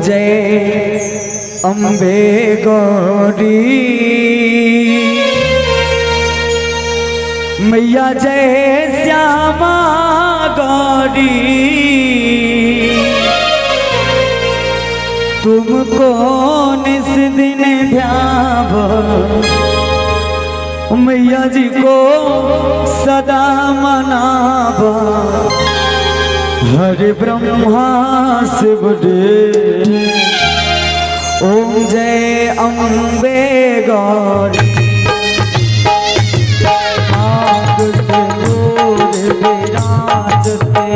जय अम्बे गौरी मैया, जय श्यामा गौरी। तुमको निस दिन ध्याव मैया जी को सदा मनाव। हरे ब्रह्मा शिव रे ओम जय अम्बे गौरी। आग से दूर विराजते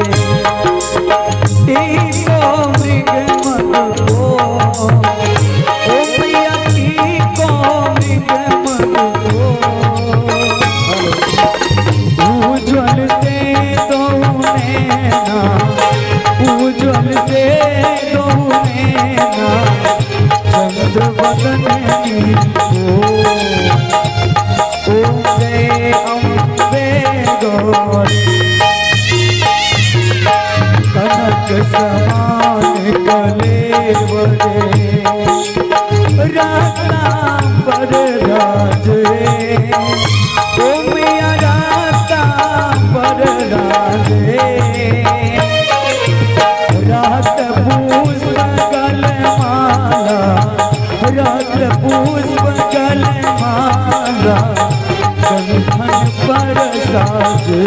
टीको मृग मत को, ओ मैया टीको मृग मत को। उज्ज्वल से दो नैना, उज्ज्वल से दो नैना, चंद्र बदन को। ओम जय अम्बे गौरी। कनक समान कलेवरे रातांबर राजे, ओ मैया रातांबर राजे। रात पुष्प गलमाला, रात पुष्प गलमाला, कंठन पर साजे।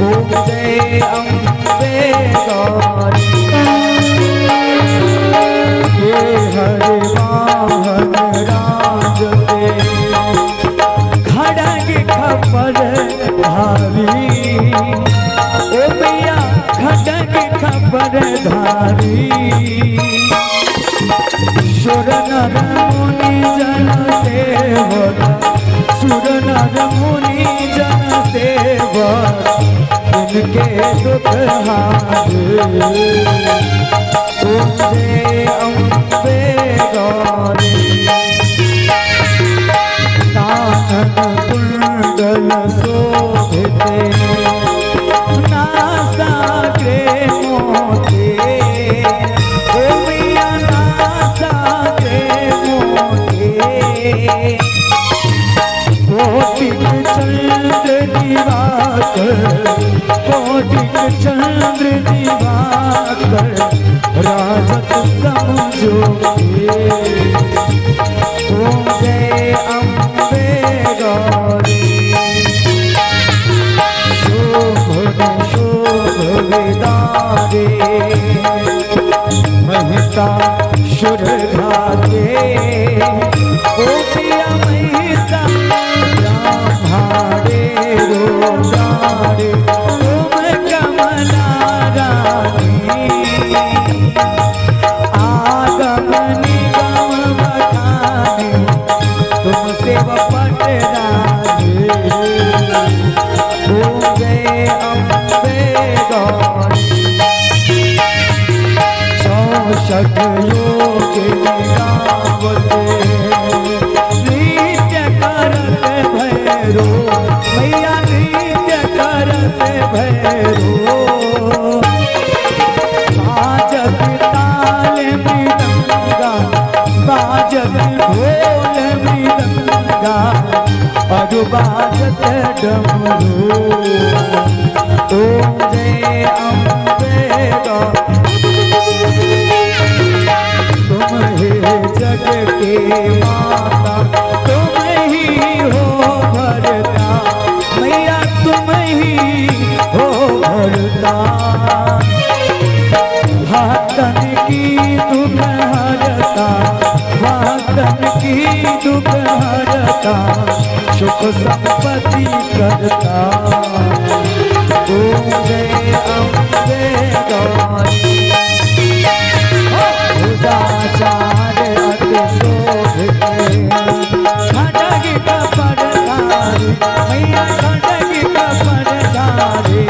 ओम जय अम्बे गौरी। हे हरे वाहन राजते खड़ग खपर धारी, ओ मैया खड़ग खपर धारी। सुर नर मुनि जन सेवक, सुर नर मुनि जन सेवक, इनके दुख हारे। ओम जय अम्बे गौरी। कानन कुंडल शोभिते नासाग्रे मोते, ओ मैया नासाग्रे मोते। कोटिक चंद्र दिवाकर, कोटिक चंद्र दिवाकर, राजत समझोगे। ओम जय अम्बे गौरी। शोभ शोभ विदारे महिषासुर घाते, ओ प्रिया महिषा भारे रोदारे। तुम कमला रानी आगम निगम बखाने, तुम सेव पट राजे। ओम जय अम्बे गौरी। चौषट योग गावते नृत्य करत भैरो, मैया नृत्य करत भैरो। बाजत ताल मृदंगा, बाजत ढोल मृदंगा, और बाजत डमरू। ओम जय अम्बे गौरी। तुम हे जग के माता, तुम ही हो भरता, मैया तुम ही हो भरता। भक्तन की दुख हरता, भक्तन की दुख हरता, सुख संपत्ति करता। ओम जय अम्बे गौरी। उदाचार अति शोभिते खड़ग खपर धारी, मैया खड़ग खपर धारी।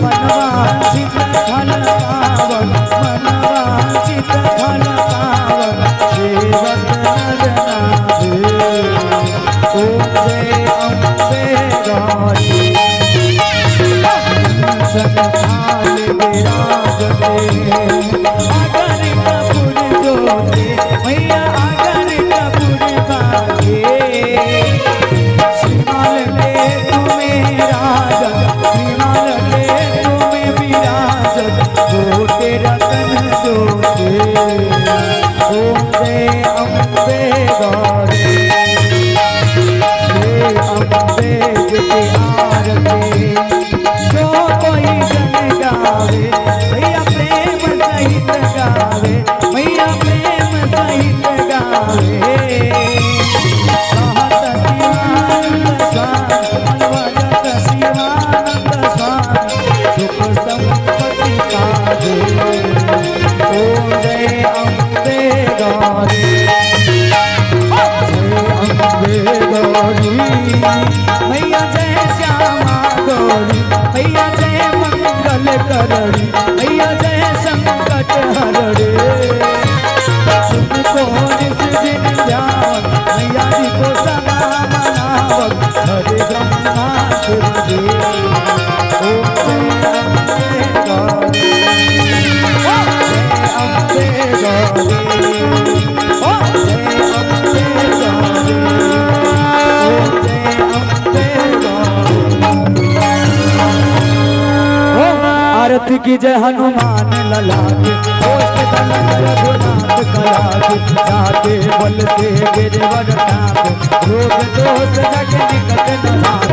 मनवांछित फल पावन, मनवांछित फल पावन, सेवक नर नारे। ओम जय अम्बे गौरी। सन थाल विराजते ओम जय अम्बे गौरी, जय अम्बे गौरी, मैया जय श्यामा गौरी, मैया जय मंगल करणी, मैया जय संकट हरणे। तुमको निस दिन ध्यान मैया जी को सदा मनावत, हरे ब्रह्मा शिव ओम जय अम्बे गौरी, जय अम्बे गौरी, ओम जय अम्बे गौरी, ओम जय अम्बे गौरी। आरती की जय हनुमान लला के, रघुनाथ कला के, जाके बल से गिरवर नाथ, रोग दोष जग निकट न भाग।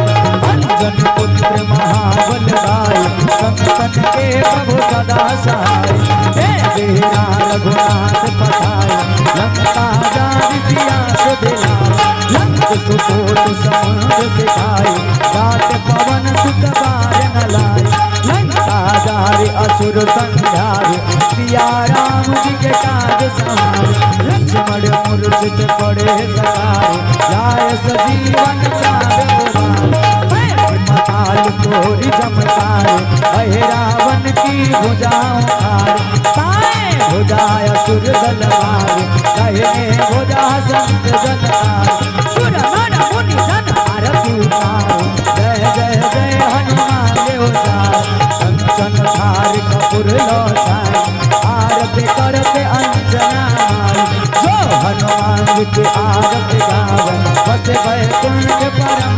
अंजन पुत्र महाबल गाय, संतन के प्रभु सदा सहाय। हे वीरा रघुनाथ पठाय, लंका जान दिया सुधिलाय। लंक सुपोत समुद्र सिखाय, जात पवन सुत बार न लाय। लंका जारे असुर संहारे, सिया राम जी के काज सवारे। लक्ष्मण मूर्छित पड़े सवारे, लाय सजीवन काल उबारे। मताल तोरी चमकारे, अहे रावण की भुजाओं खारे। बाएं भुजाय असुर दल मारे, दाहिने भुजा संत जन तारे। सुर नर मुनि जन आरती उतारो, जय जय जय हनुमान देवतार। कंचन थार कपूर लौटाए, आरती करते अंजना माई। जो हनुमान की आरती गावन, बस बैकुंठ परम